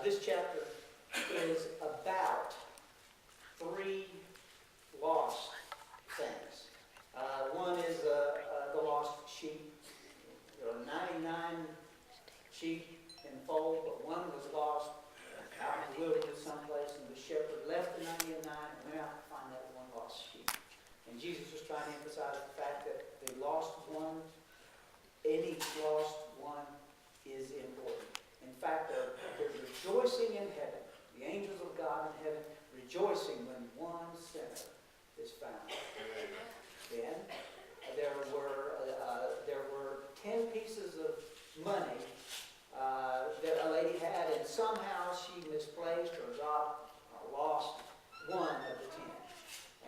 This chapter is about three lost things. One is the lost sheep. There are 99 sheep in the fold, but one was lost out in the wilderness someplace, and the shepherd left the 99 and went out to find that one lost sheep. And Jesus was trying to emphasize the fact that the lost one, any lost one, is important. In fact, there's rejoicing in heaven, the angels of God in heaven, rejoicing when one sinner is found. Then there were 10 pieces of money that a lady had, and somehow she misplaced or got or lost one of the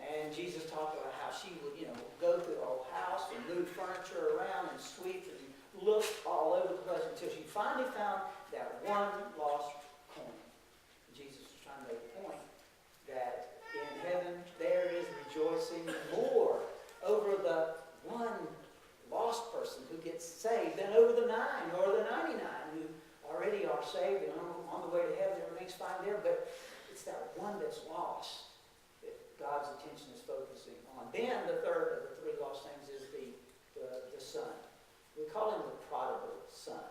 10. And Jesus talked about how she would, go through the whole house and move furniture around and sweep and look all over the place until she finally found that one lost coin. Jesus was trying to make the point that in heaven there is rejoicing more over the one lost person who gets saved than over the 9 or the 99 who already are saved and on the way to heaven. Everything's fine there, but it's that one that's lost that God's attention is focusing on. Then the third of the three lost things is the son. We call him the prodigal son.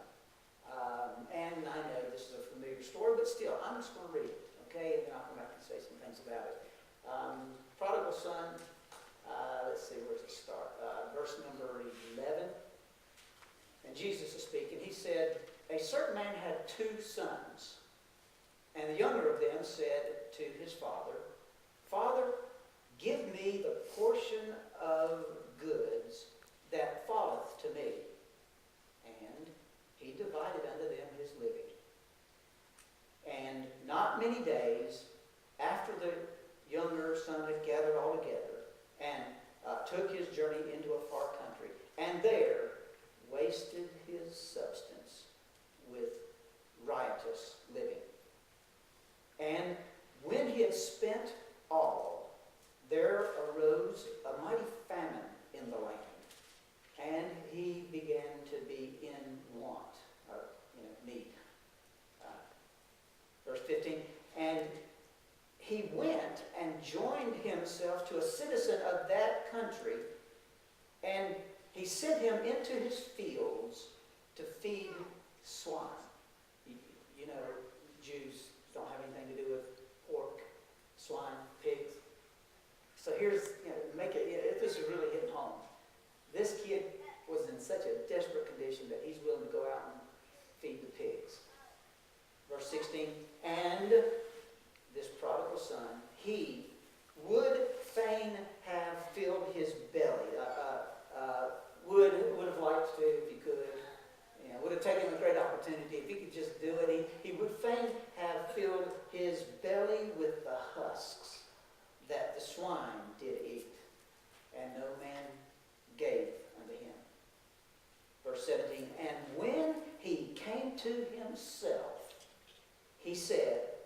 And I know this is a familiar story, but still, I'm just going to read it, okay? And then I'll come back and say some things about it. Prodigal son, let's see, where does it start? Verse number 11. And Jesus is speaking. He said, "A certain man had 2 sons. And the younger of them said to his father, 'Father, give me the portion of goods that falleth to me.' And he divided unto them his living. And not many days after the younger son had gathered all together, and took his journey into a far country, and there wasted his substance with riotous living. And when he had spent all, there arose a mighty famine in the land, and he began to be in want of need." Verse 15, "And he went and joined himself to a citizen of that country, and he sent him into his fields to feed swine." Jews don't have anything to do with pork, swine, pigs. So here's, this is really hitting home. This kid was in such a desperate condition that he's willing to go out and feed the pigs. Verse 16, "And this prodigal son, he would fain have filled his belly." Would have liked to if he could. Would have taken a great opportunity if he could just do it. He would fain have filled his belly with the husks that the swine did eat, and no man gave unto him. Verse 17, "And when he came to himself, he said,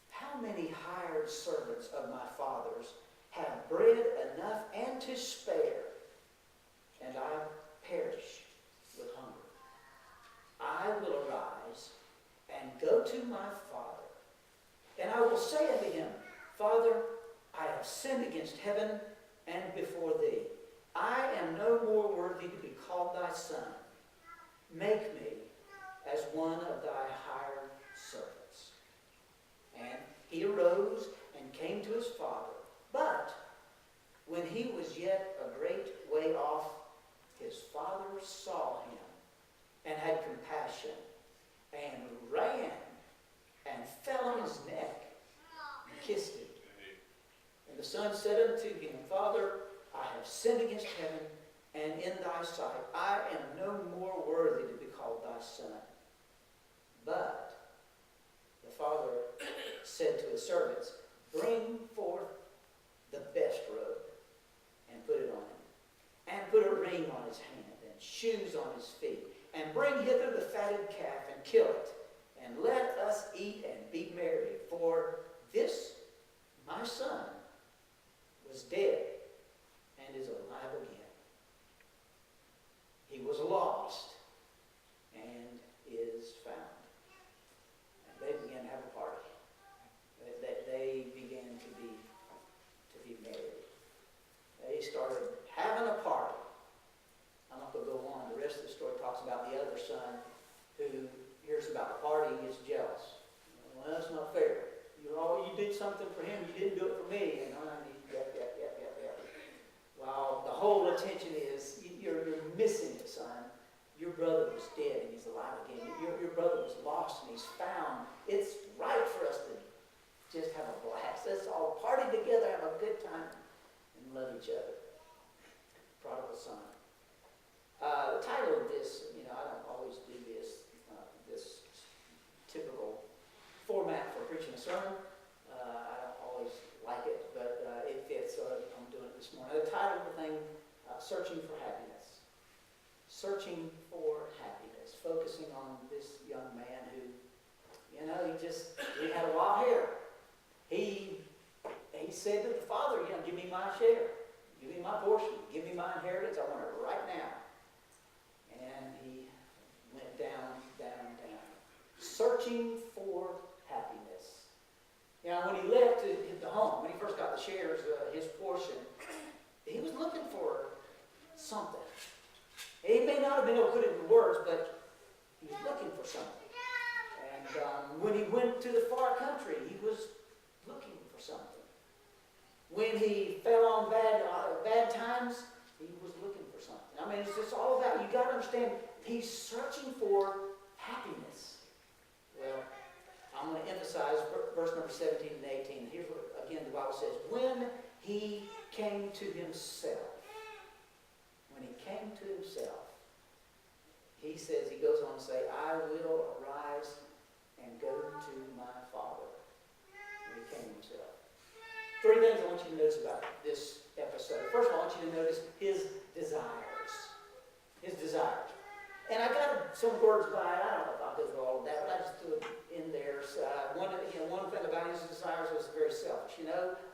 How many hired servants of my father's have bread enough and to spare, and I perish with hunger? I will arise and go to my father, and I will say unto him, Father, I have sinned against heaven and before thee. I am no more worthy to be called thy son. Make me as one of thy hired servants. And he arose and came to his father. But when he was yet a great way off, his father saw him and had compassion, and ran and fell on his neck and kissed him. And the son said unto him, Father, I have sinned against heaven and in thy sight. I am no more worthy to be called thy son. But the father said to his servants, Bring forth the best robe and put it on him, and put a ring on his hand and shoes on his feet, and bring hither the fatted calf and kill it, and let us eat and be merry. For this my son was dead and is alive again. He was lost and is found. And they began to missing it, son. Your brother was dead and he's alive again. Your brother was lost and he's found. It's right for us to just have a blast. Let's all party together, have a good time, and love each other. Prodigal son. The title of this, I don't always do this typical format for preaching a sermon. I don't always like it, but it fits, so I'm doing it this morning. The title of the thing, Searching for Happiness. Searching for happiness. Focusing on this young man who, he had a wild hair. He said to the father, give me my share. Give me my portion. Give me my inheritance. I want it right now. And he went down. Searching for happiness. When he left the home, when he first got the shares, his portion, he was looking for something. He may not have been able to put it into words, but he was looking for something. And when he went to the far country, he was looking for something. When he fell on bad times, he was looking for something. It's just all about, you got to understand, he's searching for happiness. Well, I'm going to emphasize verse number 17 and 18. Here's what, again, the Bible says, when he came to himself, he says, he goes on to say, I will arise and go to my father. When he came to himself. Three things I want you to notice about this episode. First of all, I want you to notice his desires. His desires. And I got some words by it. I don't know if I'll go through all of that, but I just threw it in there. So, one thing about his desires was very selfish.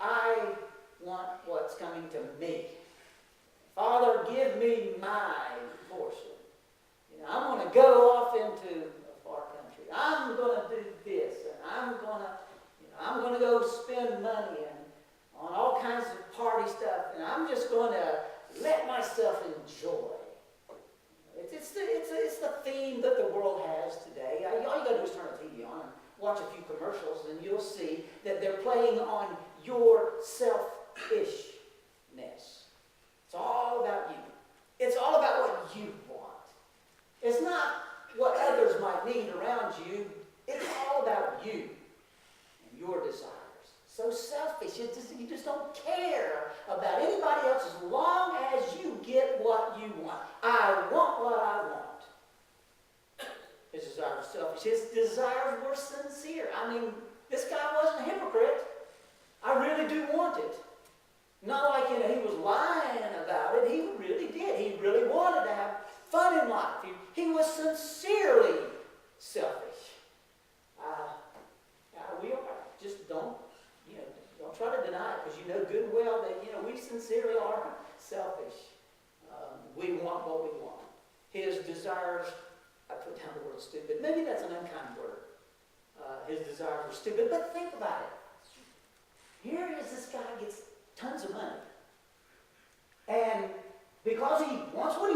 I want what's coming to me. Father, give me my portion. I'm going to go off into a far country. I'm going to do this, and I'm going to go spend money on all kinds of party stuff, and I'm just going to let myself enjoy. It's the theme that the world has today. All you got to do is turn the TV on and watch a few commercials, and you'll see that they're playing on your selfishness. It's all about you. It's all about what you want. It's not what others might need around you. It's all about you and your desires. So selfish. You just don't care about anybody else as long as you get what you want. I want what I want. His desires were selfish. His desires were sincere. This guy wasn't a hypocrite. I really do want it. Not like he was lying about it. He really did. He really wanted to have fun in life. He was sincerely selfish. We are. Just don't try to deny it, because you know good and well that we sincerely are selfish. We want what we want. His desires, I put down the word stupid. Maybe that's an unkind word. His desires were stupid, but think about it. Here is this guy gets tons of money. And because he wants what